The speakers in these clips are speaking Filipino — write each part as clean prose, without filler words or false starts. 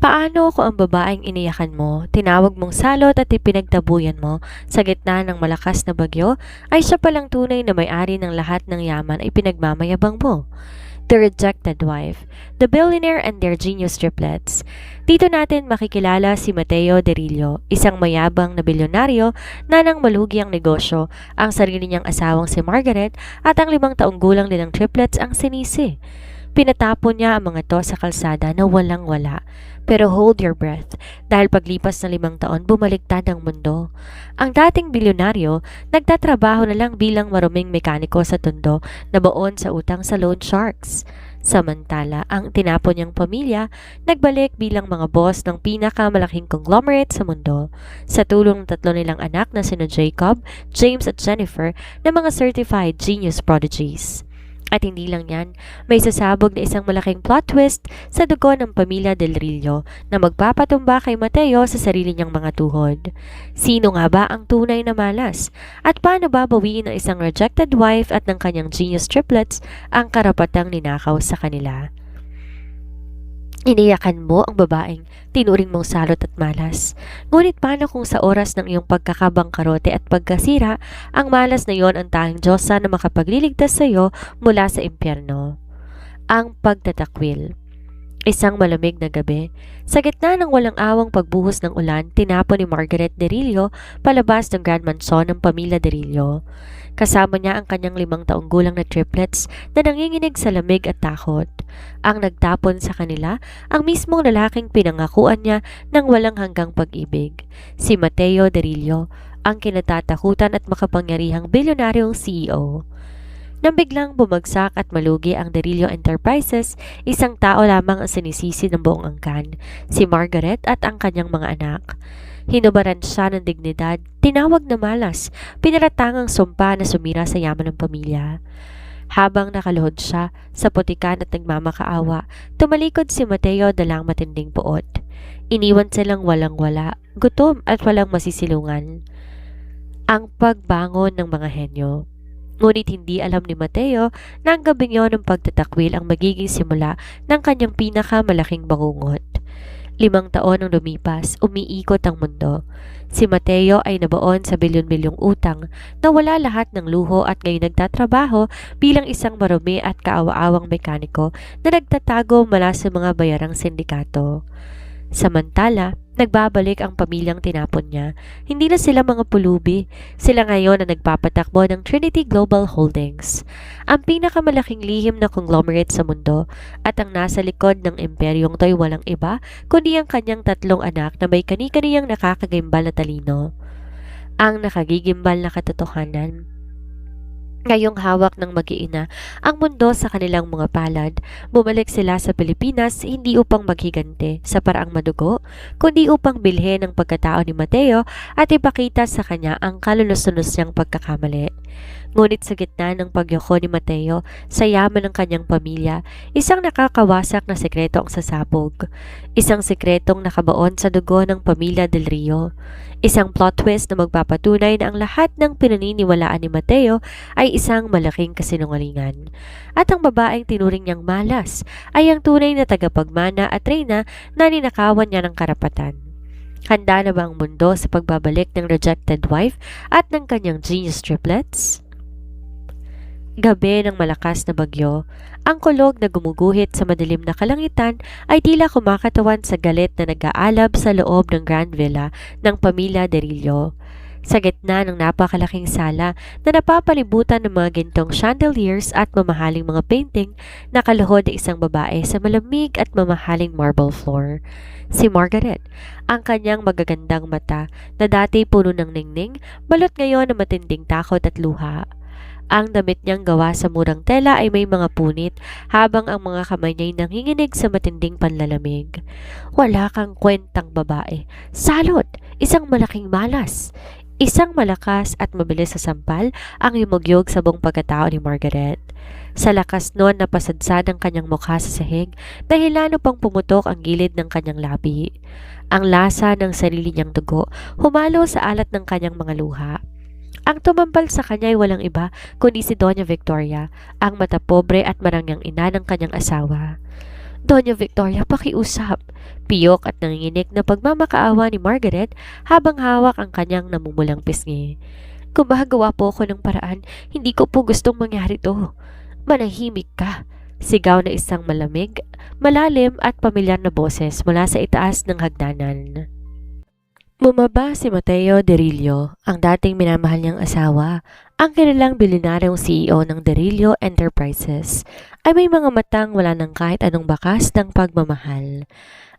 Paano kung ang babaeng iniyakan mo, tinawag mong salot at ipinagtabuyan mo sa gitna ng malakas na bagyo, ay siya palang tunay na may-ari ng lahat ng yaman ay pinagmamayabang mo? The Rejected Wife, The Billionaire and Their Genius Triplets. Dito natin makikilala si Mateo Derillo, isang mayabang na bilyonaryo na nang malugi ang negosyo, ang sarili niyang asawang si Margaret at ang 5 taong gulang nilang triplets ang sinisi. Pinatapon niya ang mga to sa kalsada na walang-wala. Pero hold your breath, dahil paglipas ng 5 taon bumaliktad ang mundo. Ang dating bilyonaryo, nagtatrabaho na lang bilang maruming mekaniko sa tondo na baon sa utang sa loan sharks. Samantala, ang tinapon niyang pamilya, nagbalik bilang mga boss ng pinakamalaking conglomerate sa mundo. Sa tulong ng 3 nilang anak na sina Jacob, James at Jennifer na mga certified genius prodigies. At hindi lang yan, may sasabog na isang malaking plot twist sa dugo ng pamilya Del Rillo na magpapatumba kay Mateo sa sarili niyang mga tuhod. Sino nga ba ang tunay na malas? At paano babawiin ng isang rejected wife at ng kanyang genius triplets ang karapatang ninakaw sa kanila? Iniyakan mo ang babaeng tinuring mong salot at malas. Ngunit paano kung sa oras ng iyong pagkakabangkarote at pagkasira, ang malas na iyon ang tanging Diyosa na makapagliligtas sa iyo mula sa impyerno? Ang pagtatakwil. Isang malamig na gabi, sa gitna ng walang awang pagbuhos ng ulan, tinapon ni Margaret Derillo palabas ng Grand Mansion ng pamilya Derillo. Kasama niya ang kanyang 5 taong gulang na triplets na nanginginig sa lamig at takot. Ang nagtapon sa kanila, ang mismong lalaking pinangakuan niya ng walang hanggang pag-ibig, si Mateo Derillo, ang kinatatakutan at makapangyarihang bilyonaryong CEO. Nang biglang bumagsak at malugi ang Derillo Enterprises, isang tao lamang ang sinisisi ng buong angkan, si Margaret at ang kanyang mga anak. Hinubaran siya ng dignidad, tinawag na malas, pinaratangang sumpa na sumira sa yaman ng pamilya. Habang nakaluhod siya sa putikan at nagmamakaawa, tumalikod si Mateo dalang matinding puot. Iniwan silang walang-wala, gutom at walang masisilungan. Ang pagbangon ng mga henyo. Ngunit hindi alam ni Mateo na ang gabing yon ng pagtatakwil ang magiging simula ng kanyang pinakamalaking bangungot. 5 taon ang lumipas, umiikot ang mundo. Si Mateo ay nabaon sa bilyon-bilyong utang, nawala lahat ng luho at ngayon nagtatrabaho bilang isang marumi at kaawa-awang mekaniko na nagtatago mula sa mga bayarang sindikato. Samantala, nagbabalik ang pamilyang tinapon niya. Hindi na sila mga pulubi. Sila ngayon ang nagpapatakbo ng Trinity Global Holdings, ang pinakamalaking lihim na conglomerate sa mundo, at ang nasa likod ng imperyong to'y walang iba kundi ang kanyang 3 anak na may kani-kaniyang nakakagimbal na talino. Ang nakagigimbal na katotohanan. Ngayong hawak ng mag-iina ang mundo sa kanilang mga palad, bumalik sila sa Pilipinas hindi upang maghigante sa paraang madugo, kundi upang bilhin ang pagkatao ni Mateo at ipakita sa kanya ang kalulus-lunos niyang pagkakamali. Ngunit sa gitna ng pagyoko ni Mateo sa yaman ng kanyang pamilya, isang nakakawasak na sekreto ang sasabog. Isang sekretong nakabaon sa dugo ng pamilya Del Rio. Isang plot twist na magpapatunay na ang lahat ng pinaniniwalaan ni Mateo ay isang malaking kasinungalingan. At ang babaeng tinuring niyang malas ay ang tunay na tagapagmana at reyna na ninakawan niya ng karapatan. Handa na ba ang mundo sa pagbabalik ng rejected wife at ng kanyang genius triplets? Gabi ng malakas na bagyo, ang kulog na gumuguhit sa madilim na kalangitan ay tila kumakatawan sa galit na nag-aalab sa loob ng Grand Villa ng pamilya Derillo. Sa gitna ng napakalaking sala na napapalibutan ng mga gintong chandeliers at mamahaling mga painting, nakaluhod ay isang babae sa malamig at mamahaling marble floor. Si Margaret, ang kanyang magagandang mata na dati puno ng ningning, balot ngayon ng matinding takot at luha. Ang damit niyang gawa sa murang tela ay may mga punit, habang ang mga kamay niya'y nanginginig sa matinding panlalamig. Wala kang kwentang babae. Salot! Isang malaking malas! Isang malakas at mabilis sa sampal ang yumugyog sa buong pagkatao ni Margaret. Sa lakas noon napasadsad ang kanyang mukha sa sahig, dahilan upang pumutok ang gilid ng kanyang labi. Ang lasa ng sarili niyang dugo humalo sa alat ng kanyang mga luha. Ang tumampal sa kanya ay walang iba kundi si Doña Victoria, ang matapobre at marangyang ina ng kanyang asawa. Doña Victoria, pakiusap. Piyok at nanginginig na pagmamakaawa ni Margaret habang hawak ang kanyang namumulang pisngi. Gumagawa po ako ng paraan, hindi ko po gustong mangyari to. Manahimik ka. Sigaw na isang malamig, malalim at pamilyar na boses mula sa itaas ng hagdanan. Bumaba si Mateo Derillo, ang dating minamahal niyang asawa. Ang kilalang bilyonaryong CEO ng Derillo Enterprises ay may mga matang wala ng kahit anong bakas ng pagmamahal.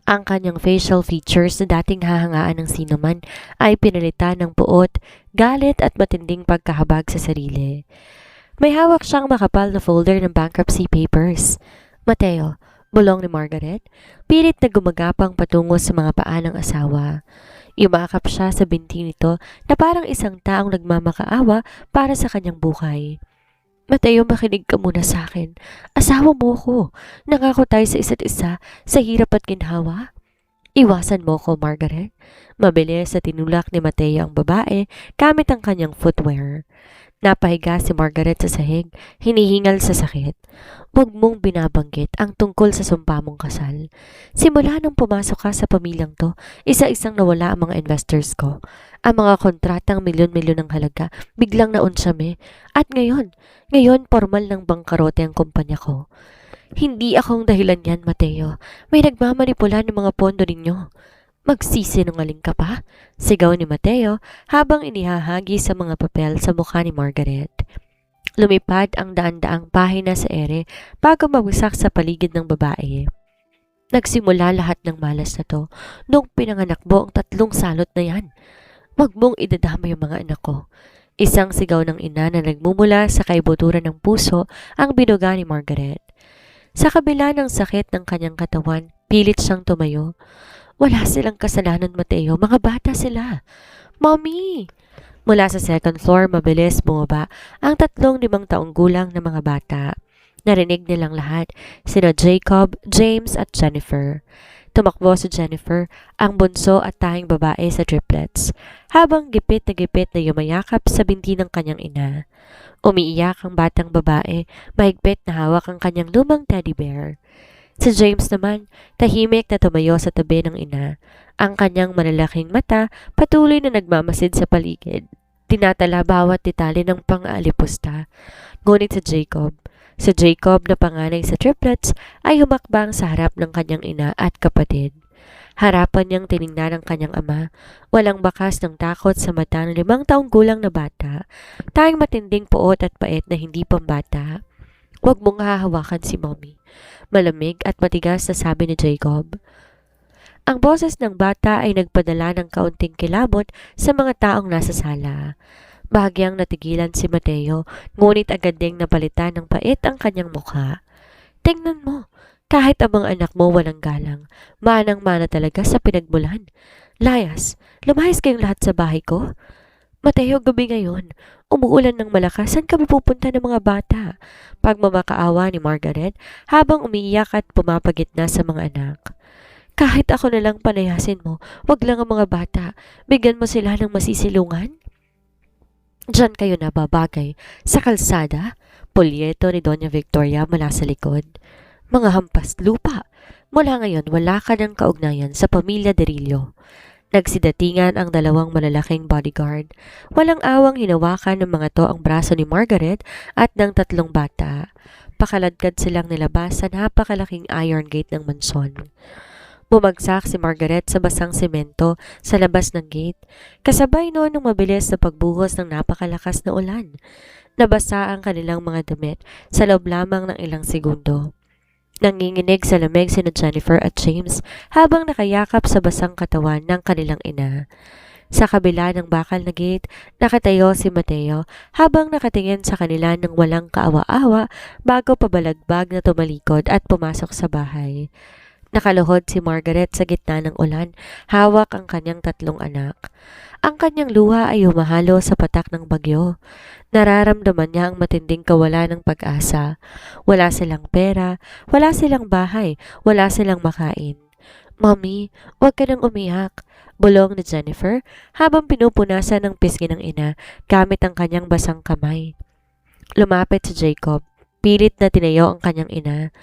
Ang kanyang facial features na dating hahangaan ng sinuman ay pinalitan ng puot, galit at matinding pagkahabag sa sarili. May hawak siyang makapal na folder ng bankruptcy papers. Mateo, bulong ni Margaret, pilit na gumagapang patungo sa mga paa ng asawa. Yumakap siya sa binti nito na parang isang taong nagmamakaawa para sa kanyang buhay. Mateo, makinig ka muna sa akin. Asawa mo ko. Nangako tayo sa isa't isa sa hirap at ginhawa. Iwasan mo ko, Margaret. Mabilis sa tinulak ni Mateo ang babae gamit ang kanyang footwear. Napahiga si Margaret sa sahig, hinihingal sa sakit. Huwag mong binabanggit ang tungkol sa sumpa mong kasal. Simula nung pumasok ka sa pamilyang to, isa-isang nawala ang mga investors ko. Ang mga kontratang milyon-milyon ng halaga, biglang naunsyame. At ngayon formal ng bangkarote ang kumpanya ko. Hindi akong dahilan yan, Mateo. May nagmamanipula ng mga pondo ninyo. Magsisinungaling ka pa? Sigaw ni Mateo habang inihahagi sa mga papel sa mukha ni Margaret. Lumipad ang daan-daang pahina sa ere bago mabagsak sa paligid ng babae. Nagsimula lahat ng malas na to nung pinanganak mo ang 3 salot na yan. Huwag mong idadama yung mga anak ko. Isang sigaw ng ina na nagmumula sa kaibuturan ng puso ang binuga ni Margaret. Sa kabila ng sakit ng kanyang katawan, pilit siyang tumayo. Wala silang kasalanan, Mateo. Mga bata sila. Mommy! Mula sa second floor, mabilis bumaba ang 3 5 taong gulang na mga bata. Narinig nilang lahat, sina Jacob, James at Jennifer. Tumakbo si Jennifer, ang bunso at tanging babae sa triplets, habang gipit na yumayakap sa binti ng kanyang ina. Umiiyak ang batang babae, mahigpit na hawak ang kanyang lumang teddy bear. Si James naman, tahimik na tumayo sa tabi ng ina. Ang kanyang malalaking mata patuloy na nagmamasid sa paligid. Tinatala bawat detalye ng pang-aalipusta. Ngunit si Jacob na panganay sa triplets ay humakbang sa harap ng kanyang ina at kapatid. Harapan niyang tiningnan ang kanyang ama, walang bakas ng takot sa mata ng 5 taong gulang na bata, tayong matinding puot at pait na hindi pambata. Huwag mong hahawakan si Mommy. Malamig at matigas na sabi ni Jacob. Ang boses ng bata ay nagpadala ng kaunting kilabot sa mga taong nasa sala. Bahagyang natigilan si Mateo, ngunit agad ding napalitan ng pait ang kanyang mukha. Tingnan mo, kahit ang mga anak mo walang galang, manang-mana talaga sa pinagmulan. Layas, lumayas kayong lahat sa bahay ko. Mateo, gabi ngayon. Umuulan ng malakas. Saan kami pupunta ng mga bata? Pagmamakaawa ni Margaret habang umiiyak at pumapagitna sa mga anak. Kahit ako na lang palayasin mo, wag lang ang mga bata. Bigyan mo sila ng masisilungan. Diyan kayo na babagay sa kalsada, polyeto ni Doña Victoria mula sa likod. Mga hampas lupa. Mula ngayon wala ka ng kaugnayan sa pamilya Derillo. Nagsidatingan ang 2 malalaking bodyguard. Walang awang hinawakan ng mga to ang braso ni Margaret at ng 3 bata. Pakaladkad silang nilabas sa napakalaking iron gate ng mansyon. Bumagsak si Margaret sa basang semento sa labas ng gate. Kasabay noon ng mabilis na pagbuhos ng napakalakas na ulan. Nabasa ang kanilang mga damit sa loob lamang ng ilang segundo. Nanginginig sa lamig sina Jennifer at James habang nakayakap sa basang katawan ng kanilang ina. Sa kabila ng bakal na gate, nakatayo si Mateo habang nakatingin sa kanila ng walang kaawa-awa bago pabalagbag na tumalikod at pumasok sa bahay. Nakaluhod si Margaret sa gitna ng ulan, hawak ang kanyang 3 anak. Ang kanyang luha ay humahalo sa patak ng bagyo. Nararamdaman niya ang matinding kawalan ng pag-asa. Wala silang pera, wala silang bahay, wala silang makain. Mommy, huwag ka nang umiyak, bulong ni Jennifer habang pinupunasan ng pisngi ng ina gamit ang kanyang basang kamay. Lumapit si Jacob. Pilit na tinayo ang kanyang ina.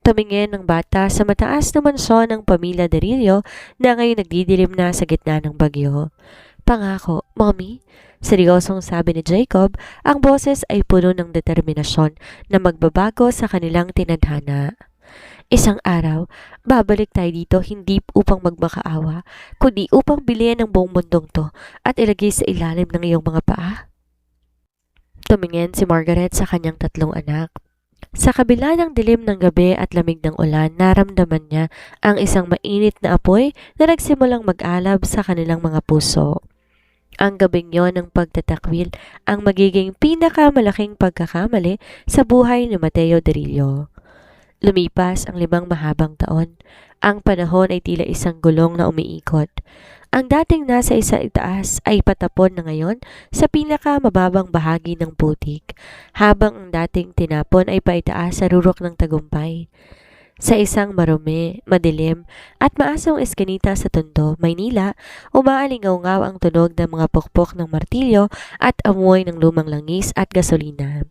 Tumingin ng bata sa mataas na mansyon ng pamilya Derillo na ngayon nagdidilim na sa gitna ng bagyo. Pangako, Mommy. Seryosong sabi ni Jacob, ang boses ay puno ng determinasyon na magbabago sa kanilang tinadhana. Isang araw, babalik tayo dito hindi upang magmakaawa, kundi upang bilihan ng buong mundong to at ilagay sa ilalim ng iyong mga paa. Tumingin si Margaret sa kanyang tatlong anak. Sa kabila ng dilim ng gabi at lamig ng ulan, naramdaman niya ang isang mainit na apoy na nagsimulang mag-alab sa kanilang mga puso. Ang gabing yon ng pagtatakwil ang magiging pinakamalaking pagkakamali sa buhay ni Mateo Derillo. Lumipas ang 5 mahabang taon. Ang panahon ay tila isang gulong na umiikot. Ang dating nasa itaas ay patapon na ngayon sa pinakamababang bahagi ng putik, habang ang dating tinapon ay paitaas sa rurok ng tagumpay. Sa isang marumi, madilim at maasong eskinita sa Tondo, Maynila, umaalingaw-ngaw ang tunog ng mga pukpok ng martilyo at amoy ng lumang langis at gasolina.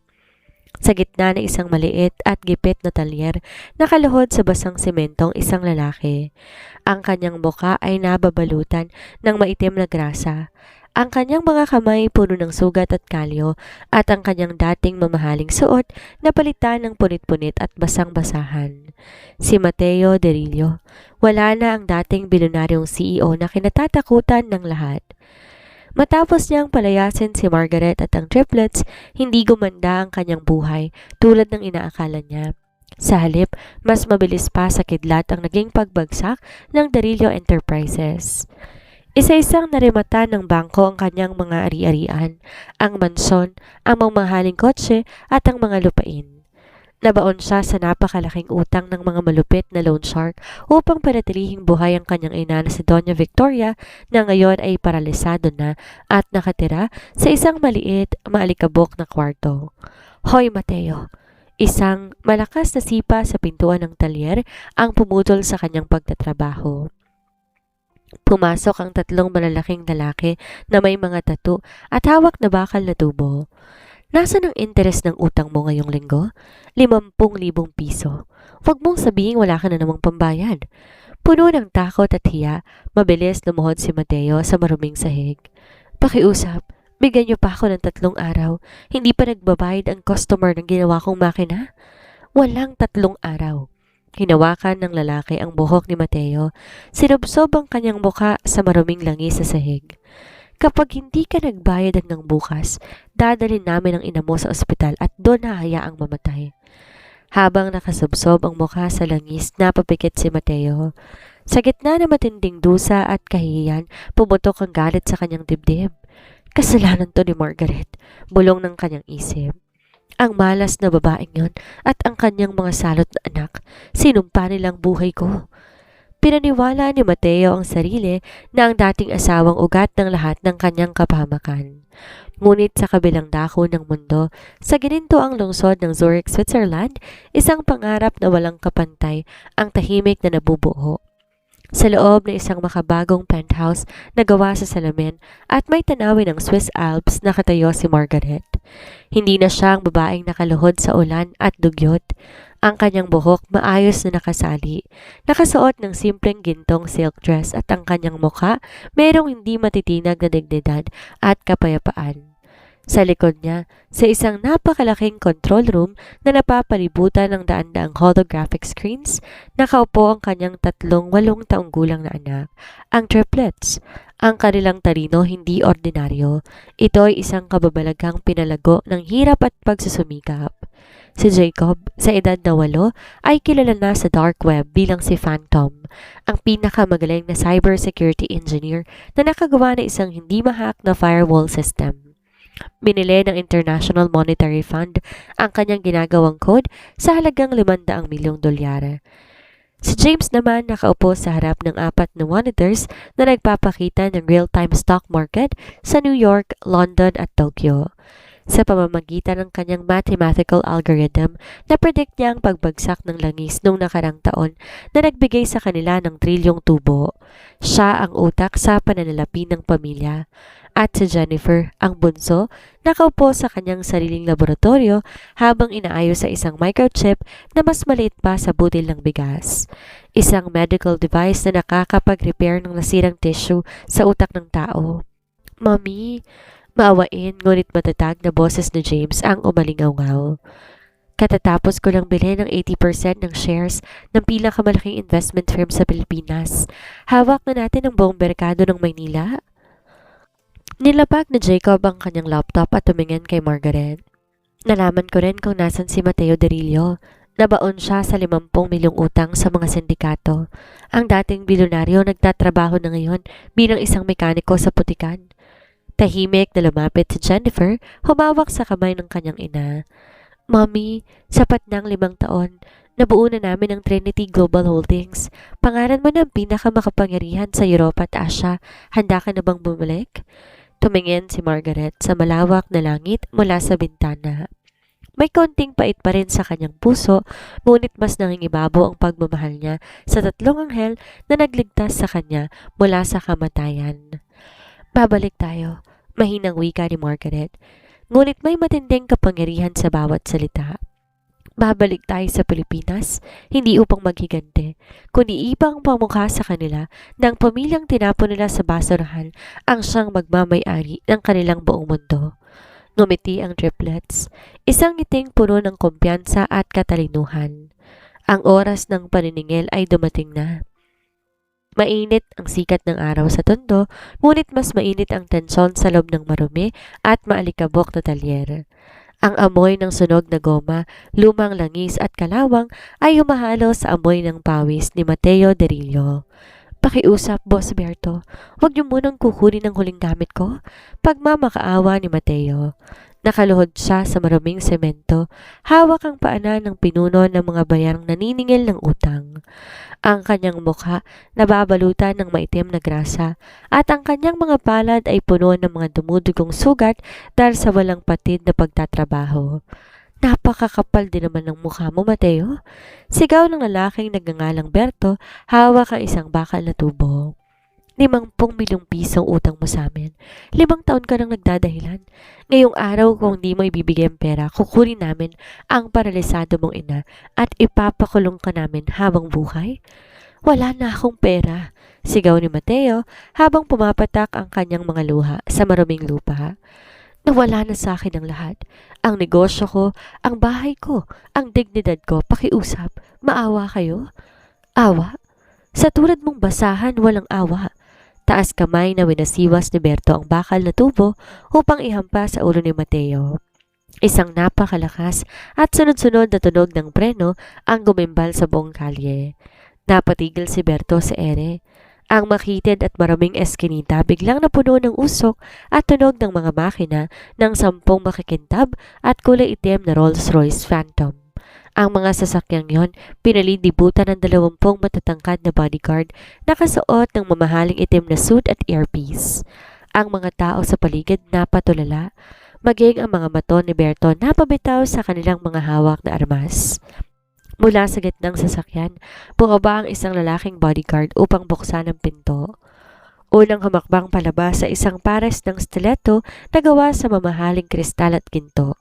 Sa gitna ng isang maliit at gipit na talyer, nakaluhod sa basang sementong isang lalaki. Ang kanyang muka ay nababalutan ng maitim na grasa. Ang kanyang mga kamay puno ng sugat at kalyo at ang kanyang dating mamahaling suot na palitan ng punit-punit at basang-basahan. Si Mateo Derillo. Wala na ang dating bilyonaryong CEO na kinatatakutan ng lahat. Matapos niyang palayasin si Margaret at ang triplets, hindi gumanda ang kanyang buhay tulad ng inaakala niya. Sa halip, mas mabilis pa sa kidlat ang naging pagbagsak ng Derillo Enterprises. Isa-isang narimata ng bangko ang kanyang mga ari-arian, ang mansyon, ang mamahaling kotse at ang mga lupain. Nabaon siya sa napakalaking utang ng mga malupit na loan shark upang panatilihing buhay ang kanyang ina na si Doña Victoria na ngayon ay paralisado na at nakatira sa isang maliit, maalikabok na kwarto. Hoy Mateo! Isang malakas na sipa sa pintuan ng talyer ang pumutol sa kanyang pagtatrabaho. Pumasok ang 3 malalaking lalaki na may mga tattoo at hawak na bakal na tubo. Nasaan ang interes ng utang mo ngayong linggo? 50,000 piso. Huwag mong sabihin wala ka na namang pambayad. Puno ng takot at hiya, mabilis lumuhod si Mateo sa maruming sahig. Pakiusap, bigyan niyo pa ako ng 3 araw. Hindi pa nagbabayad ang customer ng ginawa kong makina? Walang 3 araw. Hinawakan ng lalaki ang buhok ni Mateo. Sinubsob ang kanyang muka sa maruming langis sa sahig. Kapag hindi ka nagbayad hanggang bukas, dadalhin namin ang ina mo sa ospital at doon hahayaang mamatay. Habang nakasubsob ang mukha sa langis, napapikit si Mateo. Sa gitna ng matinding dusa at kahihiyan, pumutok ang galit sa kanyang dibdib. Kasalanan to ni Margaret, bulong ng kanyang isip. Ang malas na babaeng yon at ang kanyang mga salot na anak, sinumpa nilang buhay ko. Pinaniwala ni Mateo ang sarili na ang dating asawang ugat ng lahat ng kanyang kapahamakan. Ngunit sa kabilang dako ng mundo, sa ginintoang lungsod ng Zurich, Switzerland, isang pangarap na walang kapantay ang tahimik na nabubuo. Sa loob ng isang makabagong penthouse na gawa sa salamin at may tanawin ng Swiss Alps nakatayo si Margaret. Hindi na siya ang babaeng nakaluhod sa ulan at dugyot. Ang kanyang buhok maayos na nakasali. Nakasuot ng simpleng gintong silk dress at ang kanyang mukha mayroong hindi matitinag na dignidad at kapayapaan. Sa likod niya, sa isang napakalaking control room na napapalibutan ng daan-daang holographic screens, nakaupo ang kanyang 3 8 taong gulang na anak, ang triplets. Ang kanilang talino hindi ordinaryo. Ito ay isang kababalaghang pinalago ng hirap at pagsusumikap. Si Jacob, sa edad na 8, ay kilala na sa dark web bilang si Phantom, ang pinakamagaling na cybersecurity engineer na nakagawa ng isang hindi mahak na firewall system. Binili ng International Monetary Fund ang kanyang ginagawang code sa halagang 500 milyong dolyar. Si James naman nakaupo sa harap ng 4 na monitors na nagpapakita ng real-time stock market sa New York, London at Tokyo. sa pamamagitan ng kanyang mathematical algorithm na predict niya ang pagbagsak ng langis noong nakarang taon na nagbigay sa kanila ng trilyong tubo. Siya ang utak sa pananalapi ng pamilya. At si Jennifer, ang bunso, nakaupo sa kanyang sariling laboratorio habang inaayos sa isang microchip na mas maliit pa sa butil ng bigas. Isang medical device na nakakapag-repair ng nasirang tissue sa utak ng tao. Mami, maawain ngunit matatag na boses ni James ang umalingaw-ngaw. Katatapos ko lang bilhin ng 80% ng shares ng pinakamalaking investment firm sa Pilipinas. Hawak na natin ang buong merkado ng Maynila. Nilapag ni Jacob ang kanyang laptop at tumingin kay Margaret. Nalaman ko rin kung nasan si Mateo Derillo. Nabaon siya sa 50 milyong utang sa mga sindikato. Ang dating bilyonaryo nagtatrabaho na ngayon bilang isang mekaniko sa putikan. Tahimik na lumapit si Jennifer, humawak sa kamay ng kanyang ina. Mommy, sapat ng 5 taon. Nabuo na namin ang Trinity Global Holdings. Pangalan mo ng pinakamakapangyarihan sa Europa at Asia. Handa ka na bang bumalik? Tumingin si Margaret sa malawak na langit mula sa bintana. May konting pait pa rin sa kanyang puso, ngunit mas nangingibabo ang pagmamahal niya sa 3 anghel na nagligtas sa kanya mula sa kamatayan. Babalik tayo, mahinang wika ni Margaret. Ngunit may matinding kapangyarihan sa bawat salita. Babalik tayo sa Pilipinas, hindi upang maghiganti, kundi ibang pamukha sa kanila ng pamilyang tinapon nila sa basurahan ang siyang magmamay-ari ng kanilang buong mundo. Ngumiti ang triplets, isang ngiting puno ng kumpiyansa at katalinuhan. Ang oras ng paniningil ay dumating na. Mainit ang sikat ng araw sa tondo, ngunit mas mainit ang tensyon sa loob ng marumi at maalikabok na talyer. Ang amoy ng sunog na goma, lumang langis at kalawang ay humahalo sa amoy ng pawis ni Mateo Derillo. Pakiusap, Boss Berto. Huwag niyo munang kukunin ang huling gamit ko. Pagmamakaawa ni Mateo. Nakaluhod siya sa maruming semento, hawak ang paanan ng pinuno ng mga bayarang naniningil ng utang. Ang kanyang mukha nababalutan ng maitim na grasa at ang kanyang mga palad ay puno ng mga dumudugong sugat dahil sa walang patid na pagtatrabaho. Napakakapal din naman ng mukha mo, Mateo. Sigaw ng lalaking nagngangalang Berto, hawak ang isang bakal na tubo. 50 milyong pisong utang mo sa amin. 5 taon ka nang nagdadahilan. Ngayong araw kung di mo ibibigay ang pera, kukunin namin ang paralisado mong ina at ipapakulong ka namin habang buhay. Wala na akong pera, sigaw ni Mateo habang pumapatak ang kanyang mga luha sa maruming lupa. Nawala na sa akin ang lahat. Ang negosyo ko, ang bahay ko, ang dignidad ko, pakiusap. Maawa kayo? Awa? Sa tulad mong basahan, walang awa. Taas kamay na winasiwas ni Berto ang bakal na tubo upang ihampa sa ulo ni Mateo. Isang napakalakas at sunod-sunod na tunog ng preno ang gumimbal sa buong kalye. Napatigil si Berto sa ere. Ang makitid at maraming eskinita biglang napuno ng usok at tunog ng mga makina ng 10 makikintab at kulay itim na Rolls-Royce Phantom. Ang mga sasakyang yon pinalilibutan ng 20 matatangkad na bodyguard na nakasuot ng mamahaling itim na suit at earpiece. Ang mga tao sa paligid napatulala, maging ang mga mato ni Berto napabitaw sa kanilang mga hawak na armas. Mula sa gitnang sasakyan, bumaba ang isang lalaking bodyguard upang buksan ang pinto. Unang humakbang palabas sa isang pares ng stiletto na gawa sa mamahaling kristal at ginto.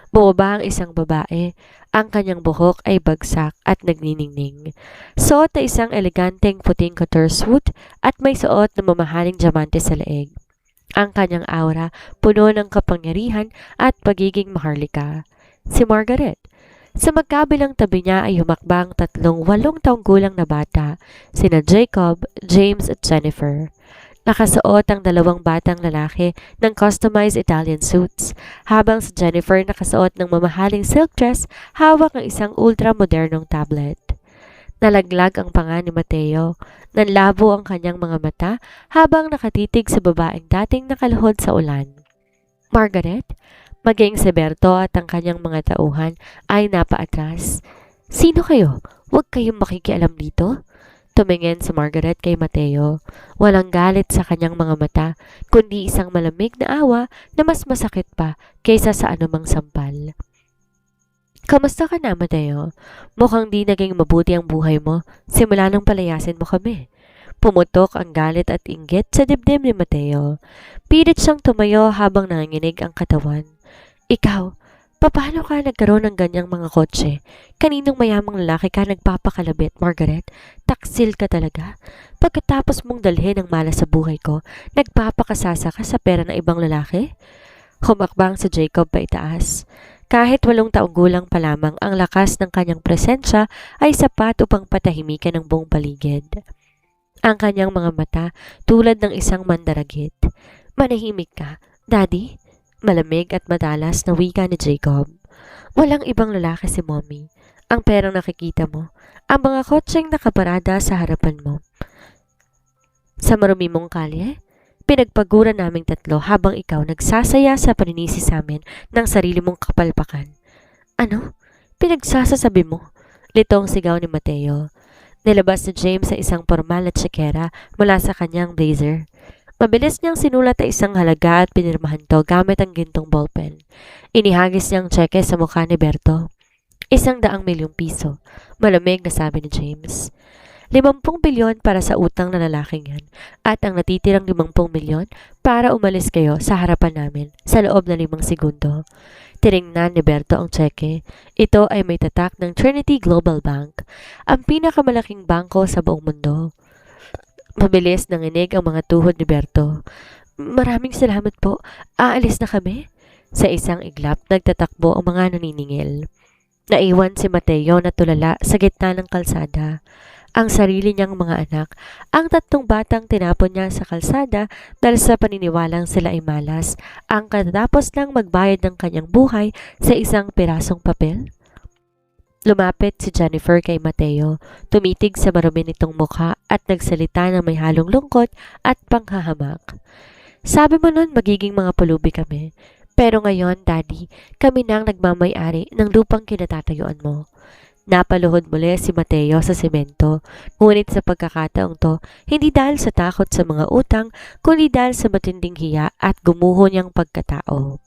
Bumaba ang isang babae. Ang kanyang buhok ay bagsak at nagniningning. Suot na isang eleganteng puting couture suit at may suot na mamahaling diamante sa leeg. Ang kanyang aura puno ng kapangyarihan at pagiging maharlika. Si Margaret. Sa magkabilang tabi niya ay humakbang 3 8 taong gulang na bata, sina Jacob, James at Jennifer. Nakasuot ang 2 batang lalaki ng customized Italian suits, habang si Jennifer nakasuot ng mamahaling silk dress, hawak ang isang ultra-modernong tablet. Nalaglag ang panga ni Mateo, nanlabo ang kanyang mga mata habang nakatitig sa babaeng dating nakaluhod sa ulan. Margaret, maging si Berto at ang kanyang mga tauhan ay napaatras. Sino kayo? Huwag kayong makikialam dito. Tumingin si Margaret kay Mateo. Walang galit sa kanyang mga mata, kundi isang malamig na awa na mas masakit pa kaysa sa anumang sampal. Kamusta ka na, Mateo? Mukhang di naging mabuti ang buhay mo simula nang palayasin mo kami. Pumutok ang galit at inggit sa dibdib ni Mateo. Pilit siyang tumayo habang nanginginig ang katawan. Ikaw, paano ka nagkaroon ng ganyang mga kotse? Kaninong mayamang lalaki ka nagpapakalabit, Margaret? Taksil ka talaga. Pagkatapos mong dalhin ang malas sa buhay ko, nagpapakasasa ka sa pera ng ibang lalaki? Humakbang si Jacob pa itaas. Kahit 8 taong gulang pa lamang, ang lakas ng kanyang presensya ay sapat upang patahimikan ang buong paligid. Ang kanyang mga mata tulad ng isang mandaragit. Manahimik ka, Daddy? Malamig at madalas na wika ni Jacob. Walang ibang lalaki si Mommy. Ang perang nakikita mo, ang mga kotseng nakaparada sa harapan mo. Sa marumi mong kalye, pinagpagura naming 3 habang ikaw nagsasaya sa paninisi sa amin ng sarili mong kapalpakan. Ano? Pinagsasasabi mo? Litong sigaw ni Mateo. Nilabas ni James sa isang formal na tsekera mula sa kanyang blazer. Mabilis niyang sinulat ang isang halaga at pinirmahan to gamit ang gintong ballpen. Inihagis niyang tseke sa mukha ni Berto. 100 milyong piso. Malamig na sabi ni James. 50 bilyon para sa utang na lalaking yan at ang natitirang 50 milyon para umalis kayo sa harapan namin sa loob ng 5 segundo. Tiningnan ni Berto ang tseke. Ito ay may tatak ng Trinity Global Bank, ang pinakamalaking bangko sa buong mundo. Mabilis nanginig ang mga tuhod ni Berto. Maraming salamat po. Aalis na kami? Sa isang iglap, nagtatakbo ang mga naniningil. Naiwan si Mateo na tulala sa gitna ng kalsada. Ang sarili niyang mga anak, ang 3 batang tinapon niya sa kalsada dahil sa paniniwalang sila ay malas, ang katatapos lang magbayad ng kanyang buhay sa isang pirasong papel. Lumapit si Jennifer kay Mateo, tumitig sa marumi nitong mukha at nagsalita ng may halong lungkot at panghahamak. Sabi mo nun magiging mga pulubi kami, pero ngayon, Daddy, kami nang nagmamay-ari ng lupang kinatatayuan mo. Napaluhod muli si Mateo sa semento, ngunit sa pagkakataong to, hindi dahil sa takot sa mga utang, kundi dahil sa matinding hiya at gumuho niyang pagkatao.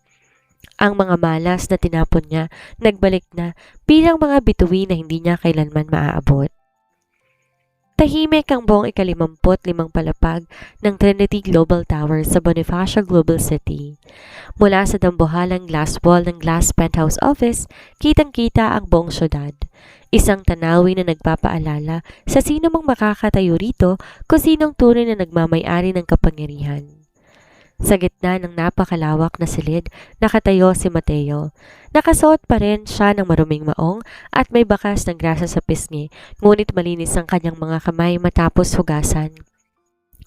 Ang mga malas na tinapon niya, nagbalik na bilang mga bituin na hindi niya kailanman maaabot. Tahimik ang buong 55 palapag ng Trinity Global Tower sa Bonifacio Global City. Mula sa dambuhalang glass wall ng glass penthouse office, kitang-kita ang buong syudad. Isang tanawin na nagpapaalala sa sino mang makakatayo rito kung sinong tunay na nagmamay-ari ng kapangyarihan. Sa gitna ng napakalawak na silid, nakatayo si Mateo. Nakasuot pa rin siya ng maruming maong at may bakas ng grasa sa pisngi, ngunit malinis ang kanyang mga kamay matapos hugasan.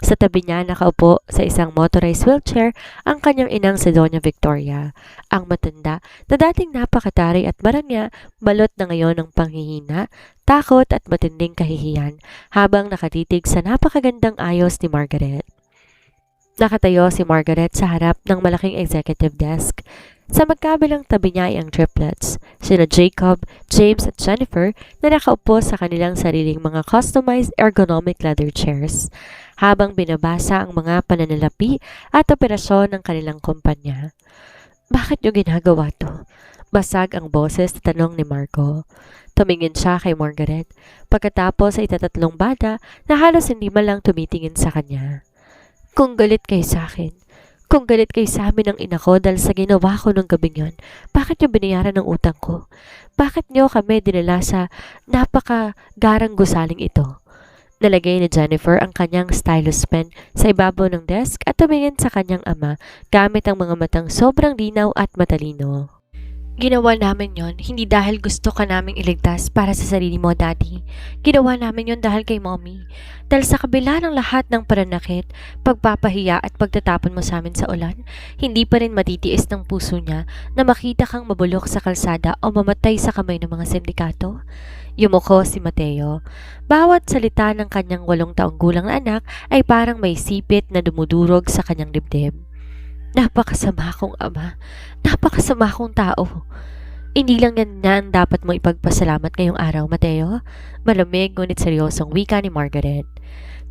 Sa tabi niya nakaupo sa isang motorized wheelchair ang kanyang inang si Doña Victoria. Ang matanda na dating napakatari at marangya, balot na ngayon ng panghihina, takot at matinding kahihiyan habang nakatitig sa napakagandang ayos ni Margaret. Nakatayo si Margaret sa harap ng malaking executive desk. Sa magkabilang tabi niya ay ang triplets, sina Jacob, James at Jennifer na nakaupo sa kanilang sariling mga customized ergonomic leather chairs habang binabasa ang mga pananalapi at operasyon ng kanilang kumpanya. Bakit niyo ginagawa to? Basag ang boses na tanong ni Marco. Tumingin siya kay Margaret pagkatapos ay 3 bata na halos hindi man lang tumitingin sa kanya. Kung galit kayo sa akin, kung galit kayo sa amin ng ina ko dahil sa ginawa ko nung gabing yon, bakit niyo binayaran ng utang ko? Bakit niyo kami dinala sa napakagarang gusaling ito? Nalagay ni Jennifer ang kanyang stylus pen sa ibabaw ng desk at tumingin sa kanyang ama gamit ang mga matang sobrang linaw at matalino. Ginawa namin yon hindi dahil gusto ka naming iligtas para sa sarili mo, Daddy. Ginawa namin yon dahil kay Mommy. Dahil sa kabila ng lahat ng pananakit, pagpapahiya at pagtatapon mo sa amin sa ulan, hindi pa rin matitiis ng puso niya na makita kang mabulok sa kalsada o mamatay sa kamay ng mga sindikato. Yumuko si Mateo. Bawat salita ng kanyang 8 taong gulang na anak ay parang may sipit na dumudurog sa kanyang dibdib. Napakasama kong ama. Napakasama kong tao. Hindi lang yan na ang dapat mo ipagpasalamat ngayong araw, Mateo. Malamig ngunit seryosong wika ni Margaret.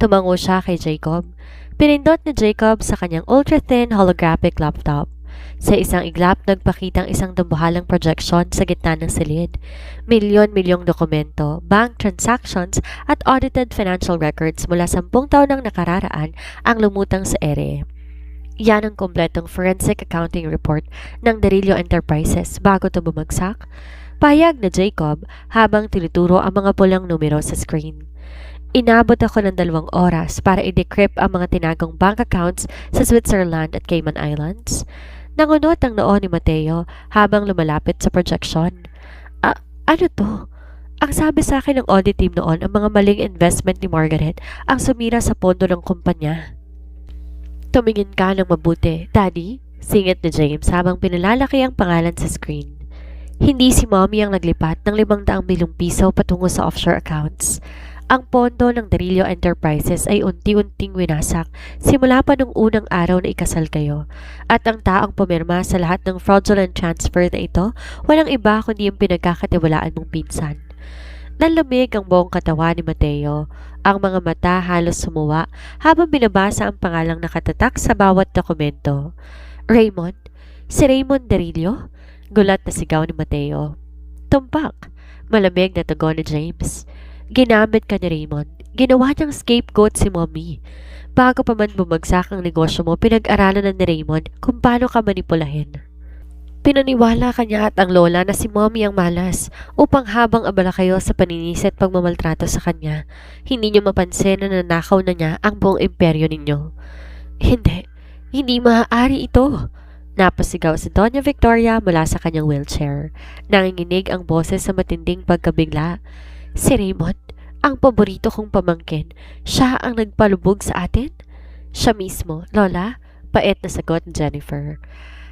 Tumango siya kay Jacob. Pinindot ni Jacob sa kanyang ultra-thin holographic laptop. Sa isang iglap, nagpakitang isang dambuhalang projection sa gitna ng silid. Milyon-milyong dokumento, bank transactions at audited financial records mula 10 taon ng nakararaan ang lumutang sa ere. Yan ang kompletong forensic accounting report ng Darillo Enterprises bago ito bumagsak. Payag na Jacob habang tinuturo ang mga pulang numero sa screen. Inabot ako ng 2 oras para i-decrypt ang mga tinagong bank accounts sa Switzerland at Cayman Islands. Nangunot ang noo ni Mateo habang lumalapit sa projection. Ano to? Ang sabi sa akin ng audit team noon, ang mga maling investment ni Margaret ang sumira sa pondo ng kumpanya. Tumingin ka ng mabuti, Daddy, singit ni James habang pinalalaki ang pangalan sa screen. Hindi si Mommy ang naglipat ng 500 milyong piso patungo sa offshore accounts. Ang pondo ng Darillo Enterprises ay unti-unting winasak simula pa nung unang araw na ikasal kayo. At ang taong pumirma sa lahat ng fraudulent transfer na ito, walang iba kundi yung pinagkakatiwalaan mong pinsan. Nanlamig ang buong katawan ni Mateo. Ang mga mata halos sumuwa habang binabasa ang pangalang nakatatak sa bawat dokumento. Raymond? Si Raymond Darillo? Gulat na sigaw ni Mateo. Tumpak! Malamig na tugon ni James. Ginamit ka ni Raymond. Ginawa niyang scapegoat si Mommy. Bago pa man bumagsak ang negosyo mo, pinag-aralan na ni Raymond kung paano ka manipulahin. Pinaniwala ka niya at ang lola na si Mommy ang malas upang habang abala kayo sa paninisit pagmamaltrato sa kanya, hindi niyo mapansin na nanakaw na niya ang buong imperyo ninyo. Hindi maaari ito. Napasigaw si Doña Victoria mula sa kanyang wheelchair. Nanginginig ang boses sa matinding pagkabigla. Si Raymond, ang paborito kong pamangkin, siya ang nagpalubog sa atin? Siya mismo, Lola, pait na sagot ni Jennifer.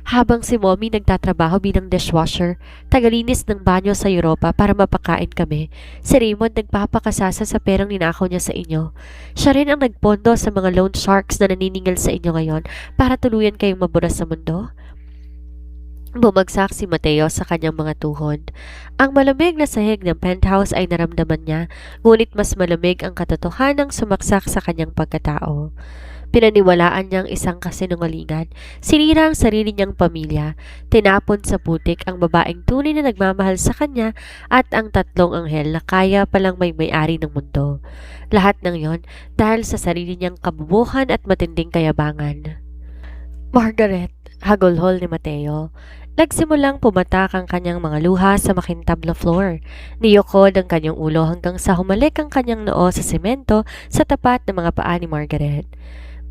Habang si Mommy nagtatrabaho bilang dishwasher, tagalinis ng banyo sa Europa para mapakain kami, si Raymond nagpapakasasa sa perang ninakaw niya sa inyo. Siya rin ang nagpondo sa mga loan sharks na naniningil sa inyo ngayon para tuluyan kayong maburas sa mundo. Bumagsak si Mateo sa kanyang mga tuhod. Ang malamig na sahig ng penthouse ay naramdaman niya, ngunit mas malamig ang katotohanang sumaksak sa kanyang pagkatao. Pinaniwalaan niyang isang kasinungalingan, sinira ang sarili niyang pamilya, tinapon sa putik ang babaeng tunay na nagmamahal sa kanya at ang 3 anghel na kaya palang may-ari ng mundo. Lahat ng yon dahil sa sarili niyang kabubuhan at matinding kayabangan. Margaret, hagulhol ni Mateo. Nagsimulang pumatak ang kanyang mga luha sa makintab na floor. Niyukod ang kanyang ulo hanggang sa humalik ang kanyang noo sa semento sa tapat ng mga paa ni Margaret.